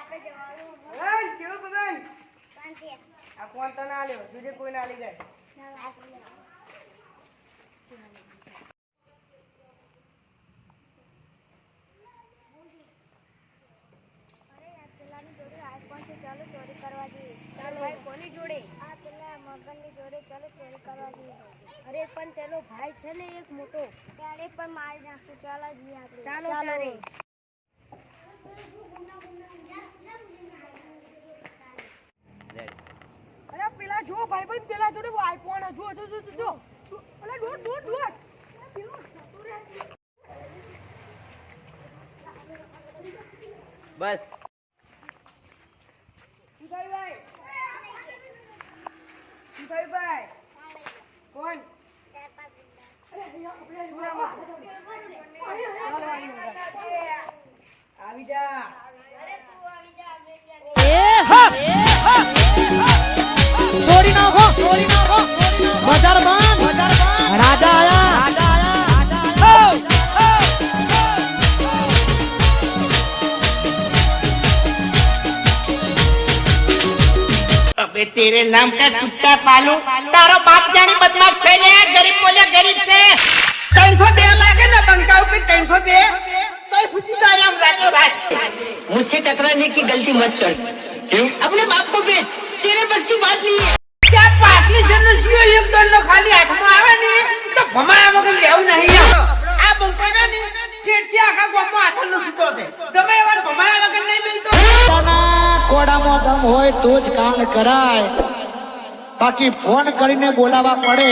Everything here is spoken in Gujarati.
આપણે જવાનું બગન કેવું બગન શાંતિ આ ફોન તો ના લ્યો બીજે કોઈ ના લઈ જાય ચાલો ચોરી કરવા જઈએ ચાલો ભાઈ કોની જોડે આ પેલા મગનની જોડે ચાલો ચોરી કરવા જઈએ અરે પણ તેનો ભાઈ છે ને એક મોટો ત્યારે પણ મારી નાખશું ચાલો જઈએ આપણે ચાલો ત્યારે અરે પેલા જો ભાઈબંધ પેલા જોડે આઈફોન જો જો જો જો અરે ડોટ ડોટ ડોટ બસ ભાઈ કોણ આવી જા ચોરી નાખો બજાર બંધ રાજા આયા अबे तेरे नाम का कुत्ता पालू तारो बाप जाने बदमाश फैले गरीब बोले गरीब से 302 लागे ना बंका पे 302 तो फुटी तो आराम रातो भाई मुझसे टकराने की गलती मत कर क्यों अपने बाप को बेच तेरे बस की बात नहीं है क्या पाटली जनसियो एक दंडो खाली हाथ में आवे ने तो भमाया वगन लेव नहीं आ बंका ने चेटिया का गोमो हाथ નો છૂટો દે ગમે એવા ભમાયા વગર નહીં મિલતો કોડામાં દમ હોય તો જ કામ કરાય બાકી ફોન કરીને બોલાવવા પડે